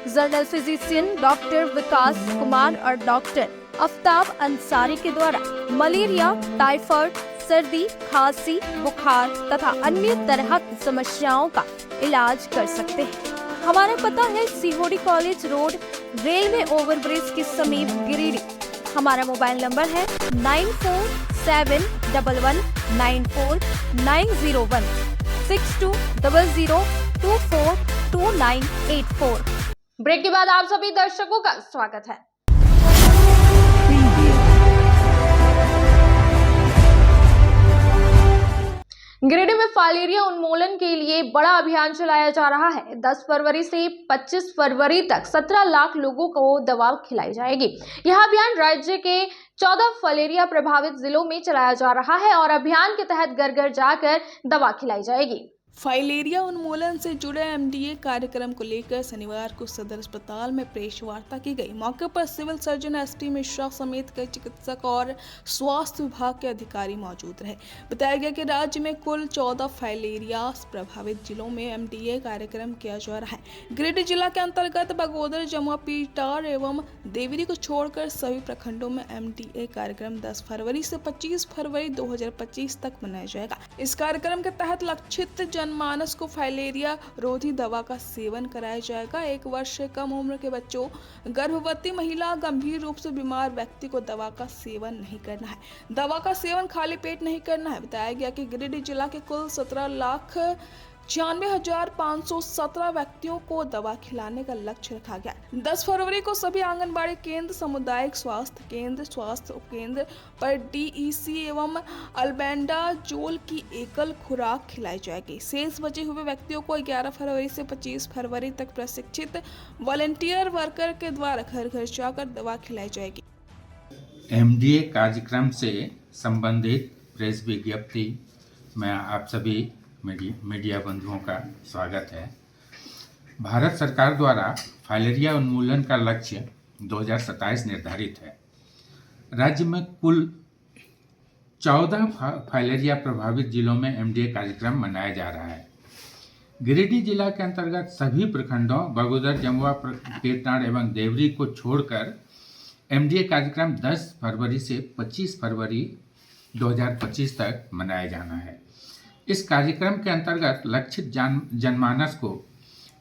जनरल फिजिशियन डॉक्टर विकास कुमार और डॉक्टर आफ्ताब अंसारी के द्वारा मलेरिया, टाइफाइड, सर्दी, खांसी, बुखार तथा अन्य तरह की समस्याओं का इलाज कर सकते हैं। हमारा पता है सीहोडी कॉलेज रोड, रेलवे ओवरब्रिज के समीप, गिरिडीह। हमारा मोबाइल नंबर है 9471194901 6200242984। ब्रेक के बाद आप सभी दर्शकों का स्वागत है। गिरिडीह में फाइलेरिया उन्मूलन के लिए बड़ा अभियान चलाया जा रहा है। 10 फरवरी से 25 फरवरी तक 17 लाख लोगों को दवा खिलाई जाएगी। यह अभियान राज्य के 14 फाइलेरिया प्रभावित जिलों में चलाया जा रहा है और अभियान के तहत घर घर जाकर दवा खिलाई जाएगी। फाइलेरिया उन्मूलन से जुड़े MDA कार्यक्रम को लेकर शनिवार को सदर अस्पताल में प्रेस वार्ता की गई। मौके पर सिविल सर्जन ST मिश्रा समेत कई चिकित्सक और स्वास्थ्य विभाग के अधिकारी मौजूद रहे। बताया गया कि राज्य में कुल 14 फाइलेरिया प्रभावित जिलों में MDA कार्यक्रम किया जा रहा है। गिरिडीह जिला के अंतर्गत बगोदर, जमुआ, पीटार एवं देवरी को छोड़कर सभी प्रखंडों में MDA कार्यक्रम 10 फरवरी से 25 फरवरी 2025 तक मनाया जाएगा। इस कार्यक्रम के तहत लक्षित जनमानस को फाइलेरिया रोधी दवा का सेवन कराया जाएगा। 1 वर्ष से कम उम्र के बच्चों, गर्भवती महिला, गंभीर रूप से बीमार व्यक्ति को दवा का सेवन नहीं करना है। दवा का सेवन खाली पेट नहीं करना है। बताया गया कि गिरिडीह जिला के कुल 17,96,517 व्यक्तियों को दवा खिलाने का लक्ष्य रखा गया। 10 फरवरी को सभी आंगनबाड़ी केंद्र, सामुदायिक स्वास्थ्य केंद्र, स्वास्थ्य उपकेंद्र पर DEC एवं अल्बेंडाजोल की एकल खुराक खिलाई जाएगी। शेष बचे हुए व्यक्तियों को 11 फरवरी से 25 फरवरी तक प्रशिक्षित वॉलंटियर वर्कर के द्वारा घर घर जाकर दवा खिलाई जाएगी। MDA कार्यक्रम से संबंधित प्रेस विज्ञप्ति में आप सभी मीडिया बंधुओं का स्वागत है। भारत सरकार द्वारा फाइलेरिया उन्मूलन का लक्ष्य 2027 निर्धारित है। राज्य में कुल 14 फाइलेरिया प्रभावित जिलों में MDA कार्यक्रम मनाया जा रहा है। गिरिडीह जिला के अंतर्गत सभी प्रखंडों बगोदर, जमुआ, पेटनाड़ एवं देवरी को छोड़कर MDA कार्यक्रम 10 फरवरी से 25 फरवरी 2025 तक मनाया जाना है। इस कार्यक्रम के अंतर्गत लक्षित जनमानस को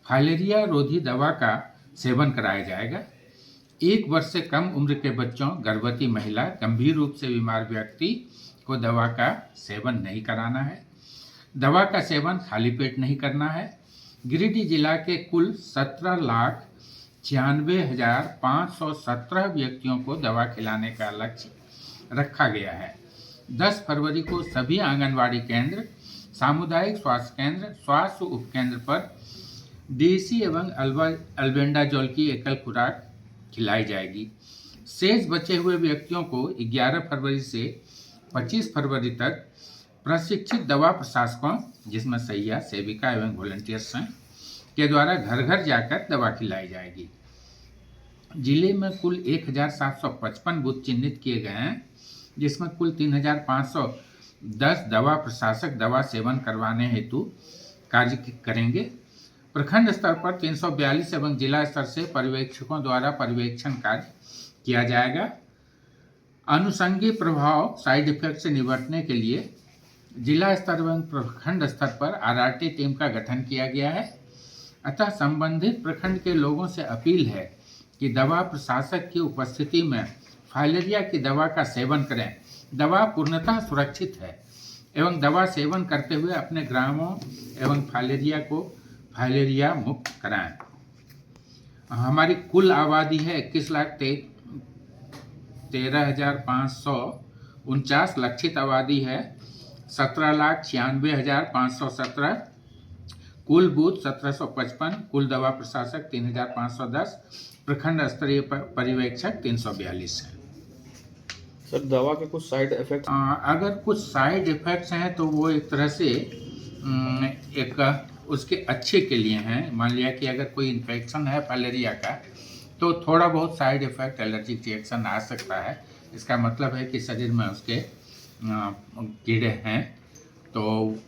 फाइलेरिया रोधी दवा का सेवन कराया जाएगा। 1 वर्ष से कम उम्र के बच्चों, गर्भवती महिला, गंभीर रूप से बीमार व्यक्ति को दवा का सेवन नहीं कराना है। दवा का सेवन खाली पेट नहीं करना है। गिरिडीह जिला के कुल 17,96,517 व्यक्तियों को दवा खिलाने का लक्ष्य रखा गया है। 10 फरवरी को सभी आंगनवाड़ी केंद्र, सामुदायिक स्वास्थ्य केंद्र, स्वास्थ्य उपकेंद्र पर डीसी एवं अल्बेंडाजोल की एकल खुराक खिलाई जाएगी। शेष बचे हुए व्यक्तियों को 11 फरवरी से 25 फरवरी तक प्रशिक्षित दवा प्रशासकों, जिसमें सैया, सेविका एवं वॉलंटियर्स हैं, के द्वारा घर घर जाकर दवा खिलाई जाएगी। जिले में कुल 1,755 बूथ चिन्हित किए गए हैं, जिसमें कुल 3,510 दवा प्रशासक दवा सेवन करवाने हेतु कार्य करेंगे। प्रखंड स्तर पर 342 एवं जिला स्तर से पर्यवेक्षकों द्वारा पर्यवेक्षण कार्य किया जाएगा। अनुषंगी प्रभाव साइड इफेक्ट से निपटने के लिए जिला स्तर एवं प्रखंड स्तर पर आरआरटी टीम का गठन किया गया है। अतः संबंधित प्रखंड के लोगों से अपील है कि दवा प्रशासक की उपस्थिति में फाइलेरिया की दवा का सेवन करें। दवा पूर्णतः सुरक्षित है एवं दवा सेवन करते हुए अपने ग्रामों एवं फाइलेरिया मुक्त कराएं। हमारी कुल आबादी है 21,13,549 लक्षित आबादी है 17,96,517, कुल बूथ 1755, कुल दवा प्रशासक 3,510, प्रखंड स्तरीय पर्यवेक्षक 342 है। सर, दवा के कुछ साइड इफेक्ट्स? अगर कुछ साइड इफेक्ट्स हैं तो वो एक तरह से एक उसके अच्छे के लिए हैं। मान लिया कि अगर कोई इन्फेक्शन है फाइलेरिया का तो थोड़ा बहुत साइड इफेक्ट, एलर्जिक रिएक्शन आ सकता है। इसका मतलब है कि शरीर में उसके कीड़े हैं तो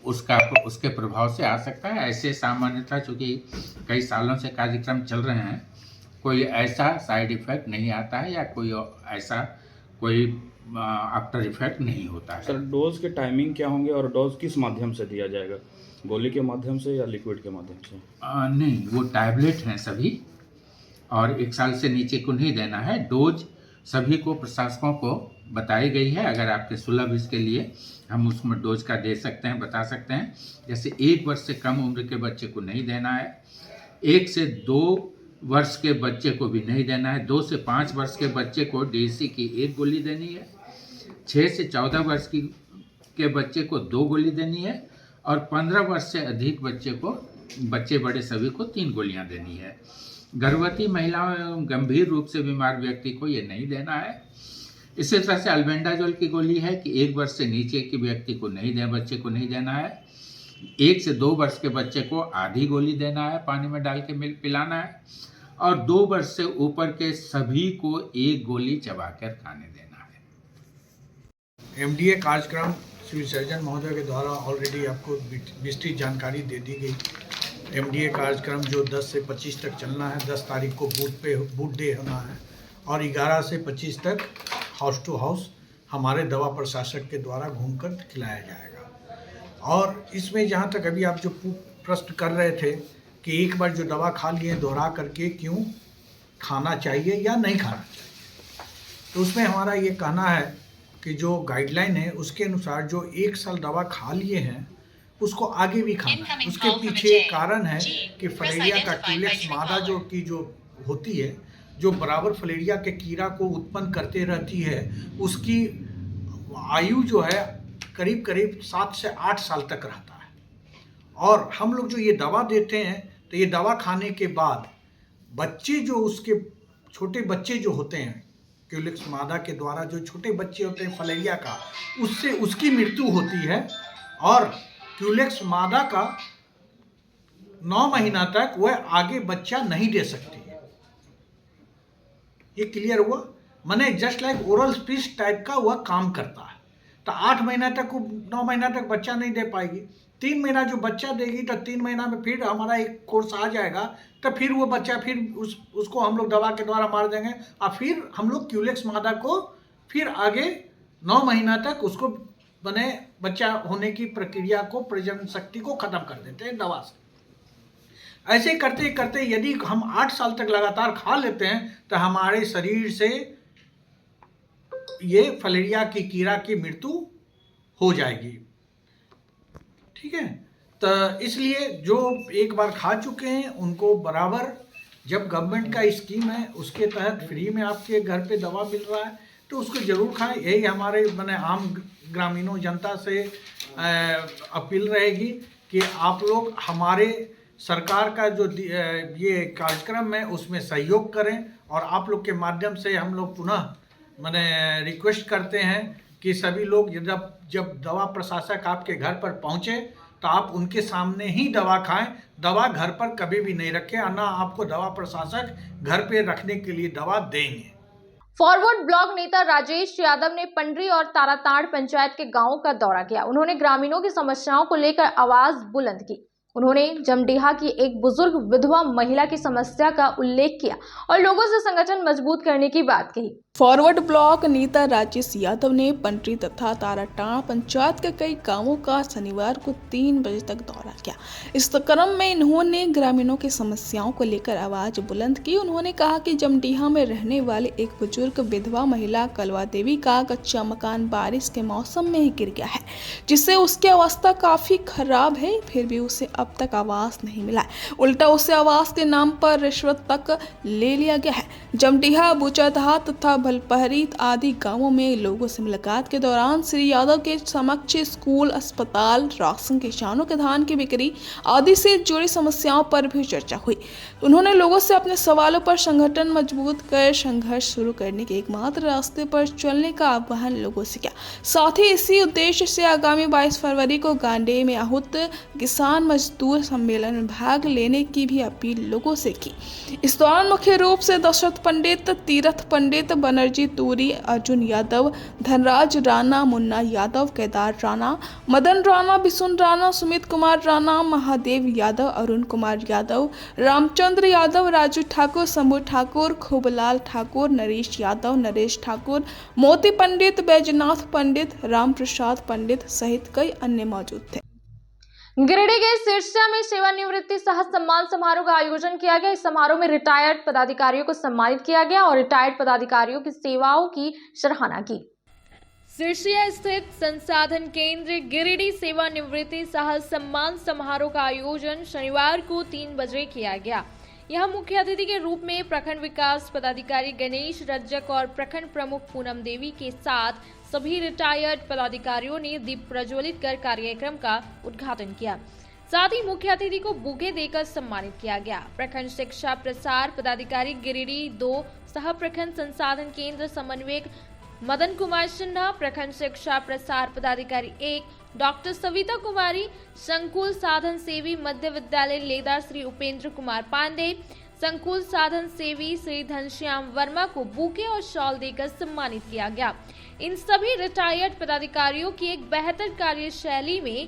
उसके प्रभाव से आ सकता है। ऐसे सामान्यतः चूँकि कई सालों से कार्यक्रम चल रहे हैं, कोई ऐसा साइड इफेक्ट नहीं आता है या कोई आफ्टर इफेक्ट नहीं होता है। सर, डोज के टाइमिंग क्या होंगे और डोज किस माध्यम से दिया जाएगा? गोली के माध्यम से या लिक्विड के माध्यम से? नहीं, वो टैबलेट हैं सभी और 1 साल से नीचे को नहीं देना है। डोज सभी को प्रशासकों को बताई गई है। अगर आपके सुलभ इसके लिए हम उसमें डोज का दे सकते हैं, बता सकते हैं। जैसे 1 वर्ष से कम उम्र के बच्चे को नहीं देना है, 1 से 2 वर्ष के बच्चे को भी नहीं देना है, 2 से 5 वर्ष के बच्चे को डीसी की 1 गोली देनी है, 6 से 14 वर्ष के बच्चे को 2 गोली देनी है और 15 वर्ष से अधिक बच्चे बड़े सभी को 3 गोलियां देनी है। गर्भवती महिलाओं एवं गंभीर रूप से बीमार व्यक्ति को ये नहीं देना है। इसी तरह से अल्बेंडाजोल की गोली है कि 1 वर्ष से नीचे के व्यक्ति को बच्चे को नहीं देना है। 1 से 2 वर्ष के बच्चे को आधी गोली देना है, पानी में डाल के पिलाना है और 2 वर्ष से ऊपर के सभी को 1 गोली चबाकर खाने देना है। एमडीए कार्यक्रम सिविल सर्जन महोदय के द्वारा ऑलरेडी आपको विस्तृत जानकारी दे दी गई। एमडीए कार्यक्रम जो 10 से 25 तक चलना है, 10 तारीख को बूथ डे होना है और 11 से 25 तक हाउस टू हाउस हमारे दवा प्रशासक के द्वारा घूमकर खिलाया जाएगा। और इसमें जहाँ तक अभी आप जो प्रश्न कर रहे थे कि एक बार जो दवा खा लिए दोहरा करके क्यों खाना चाहिए या नहीं खाना चाहिए, तो उसमें हमारा ये कहना है कि जो गाइडलाइन है उसके अनुसार जो 1 साल दवा खा लिए हैं उसको आगे भी खाना है। उसके पीछे कारण है कि फलेरिया का क्यूलेक्स मादा जो होती है, जो बराबर फलेरिया के कीड़ा को उत्पन्न करते रहती है, उसकी आयु जो है करीब करीब 7 से 8 साल तक रहता है। और हम लोग जो ये दवा देते हैं तो ये दवा खाने के बाद बच्चे जो उसके छोटे बच्चे जो होते हैं क्यूलेक्स मादा के द्वारा जो छोटे बच्चे होते हैं फलेरिया का, उससे उसकी मृत्यु होती है और क्यूलेक्स मादा का 9 महीना तक वह आगे बच्चा नहीं दे सकती है। ये क्लियर हुआ? माने just like oral speech type का वह काम करता है। तो 8 महीना तक 9 महीना तक बच्चा नहीं दे पाएगी, 3 महीना जो बच्चा देगी तो 3 महीना में फिर हमारा एक कोर्स आ जाएगा, तो फिर वो बच्चा फिर उसको हम लोग दवा के द्वारा मार देंगे और फिर हम लोग क्यूलेक्स मादा को फिर आगे 9 महीना तक उसको बने बच्चा होने की प्रक्रिया को, प्रजनन शक्ति को खत्म कर देते हैं दवा से। ऐसे करते करते यदि हम 8 साल तक लगातार खा लेते हैं तो हमारे शरीर से ये फलेरिया की कीड़ा की मृत्यु हो जाएगी। ठीक है, तो इसलिए जो एक बार खा चुके हैं उनको बराबर, जब गवर्नमेंट का स्कीम है उसके तहत फ्री में आपके घर पे दवा मिल रहा है तो उसको जरूर खाएं। यही हमारे मैंने आम ग्रामीणों जनता से अपील रहेगी कि आप लोग हमारे सरकार का जो ये कार्यक्रम है उसमें सहयोग करें, और आप लोग के माध्यम से हम लोग पुनः मैंने रिक्वेस्ट करते हैं कि सभी लोग जब दवा प्रशासक आपके घर पर पहुंचे तो आप उनके सामने ही दवा खाएं। दवा घर पर कभी भी नहीं रखें, और ना आपको दवा प्रशासक घर पे रखने के लिए दवा देंगे। फॉरवर्ड ब्लॉक नेता राजेश यादव ने पंडरी और ताराताड़ पंचायत के गांवों का दौरा किया। उन्होंने ग्रामीणों की समस्याओं को लेकर आवाज बुलंद की। उन्होंने जमडेहा की एक बुजुर्ग विधवा महिला की समस्या का उल्लेख किया और लोगों से संगठन मजबूत करने की बात कही। फॉरवर्ड ब्लॉक नेता राजेश यादव ने पंडरी तथा ताराटाड़ पंचायत के कई गांवों का शनिवार को 3 बजे तक दौरा किया। इस क्रम में इन्होंने ग्रामीणों की समस्याओं को लेकर आवाज बुलंद की। उन्होंने कहा कि जमडेहा में रहने वाले एक बुजुर्ग विधवा महिला कलवा देवी का कच्चा मकान बारिश के मौसम में ही गिर गया है, जिससे उसकी अवस्था काफी खराब है, फिर भी उसे अब तक आवास नहीं मिला है। उल्टा उसे आवास के नाम पर रिश्वत तक ले लिया गया है। जमडेहा, बुचादहा तथा भलपहरी आदि गांवों में लोगों से मुलाकात के दौरान श्री यादव के समक्ष स्कूल, अस्पताल, राशन, किसानों के धान की बिक्री आदि से जुड़ी समस्याओं पर भी चर्चा हुई। उन्होंने लोगों से अपने सवालों पर संगठन मजबूत कर संघर्ष शुरू करने के एकमात्र रास्ते पर चलने का आह्वान लोगों से किया। साथ ही इसी उद्देश्य से आगामी 22 फरवरी को गांडे में आहूत किसान मजदूर सम्मेलन में भाग लेने की भी अपील लोगों से की। इस दौरान मुख्य रूप से दशरथ पंडित, तीरथ पंडित, बनर्जी तूरी, अर्जुन यादव, धनराज राणा, मुन्ना यादव, केदार राणा, मदन राणा, बिशुन राणा, सुमित कुमार राणा, महादेव यादव, अरुण कुमार यादव, रामचंद्र यादव, राजू ठाकुर, शंभू ठाकुर, खूबलाल ठाकुर, नरेश यादव, नरेश ठाकुर, मोती पंडित, बैजनाथ पंडित, राम प्रसाद पंडित सहित कई अन्य मौजूद थे। गिरिडीह के सिरसा में सेवानिवृत्ति सह सम्मान समारोह का आयोजन किया गया। इस समारोह में रिटायर्ड पदाधिकारियों को सम्मानित किया गया और रिटायर्ड पदाधिकारियों की सेवाओं की सराहना की। सिरसिया स्थित संसाधन केंद्र गिरिडीह सेवानिवृत्ति सह सम्मान समारोह का आयोजन शनिवार को 3 बजे किया गया। यहां मुख्य अतिथि के रूप में प्रखंड विकास पदाधिकारी गणेश रज्जक और प्रखंड प्रमुख पूनम देवी के साथ सभी रिटायर्ड पदाधिकारियों ने दीप प्रज्वलित कर कार्यक्रम का उद्घाटन किया। साथ ही मुख्य अतिथि को बुके देकर सम्मानित किया गया। प्रखंड शिक्षा प्रसार पदाधिकारी गिरिडीह 2, सह प्रखंड संसाधन केंद्र समन्वयक मदन कुमार सिन्हा, प्रखंड शिक्षा प्रसार पदाधिकारी 1 डॉक्टर सविता कुमारी, संकुल साधन सेवी मध्य विद्यालय लेदा श्री उपेंद्र कुमार पांडे, संकुल साधन सेवी श्री घनश्याम वर्मा को बुके और शॉल देकर सम्मानित किया गया। इन सभी रिटायर्ड पदाधिकारियों की एक बेहतर कार्यशैली में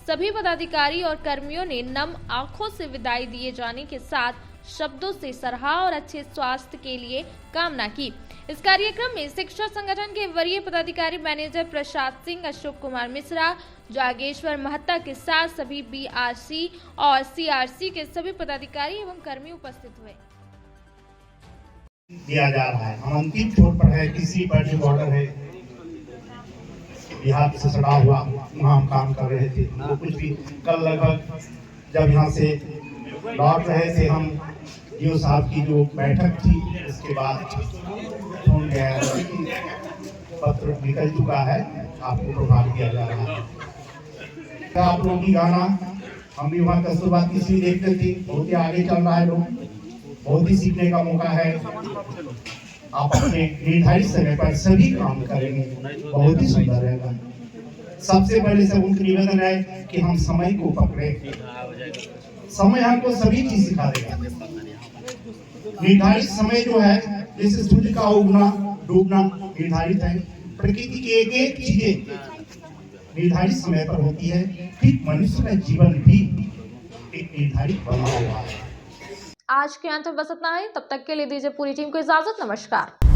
सभी पदाधिकारी और कर्मियों ने नम आंखों से विदाई दिए जाने के साथ शब्दों से सराहा और अच्छे स्वास्थ्य के लिए कामना की। इस कार्यक्रम में शिक्षा संगठन के वरीय पदाधिकारी मैनेजर प्रसाद सिंह, अशोक कुमार मिश्रा, जागेश्वर महता के साथ सभी बीआरसी और सीआरसी के सभी पदाधिकारी एवं कर्मी उपस्थित हुए। दिया जा रहा है, हम अंतिम छोर पर है, तीसरी पार्टी बॉर्डर है, बिहार से सटा हुआ, वहाँ हम काम कर रहे थे। वो कुछ भी कल लगभग जब यहाँ से लौट रहे थे हम, जीओ साहब की जो बैठक थी उसके बाद फोन गया, पत्र निकल चुका है, आपको प्रभाव दिया जा रहा है। आप लोगों की गाना हम भी वहाँ कस्तूरबा तीसरी देखते थे, बहुत ही आगे चल रहा है, लोग बहुत ही सीखने का मौका है। आप अपने निर्धारित समय पर सभी काम करेंगे, बहुत ही सुंदर रहेगा। सबसे पहले सब उनका निवेदन है कि हम समय को पकड़े, समय हमको सभी चीज सिखा देगा। निर्धारित समय जो है, जैसे सूर्य का उगना डूबना निर्धारित है, प्रकृति की एक एक चीजें निर्धारित समय पर होती है, ठीक मनुष्य का जीवन भी एक निर्धारित बना हुआ है। आज के अंत में बस इतना ही। तब तक के लिए दीजिए पूरी टीम को इजाजत। नमस्कार।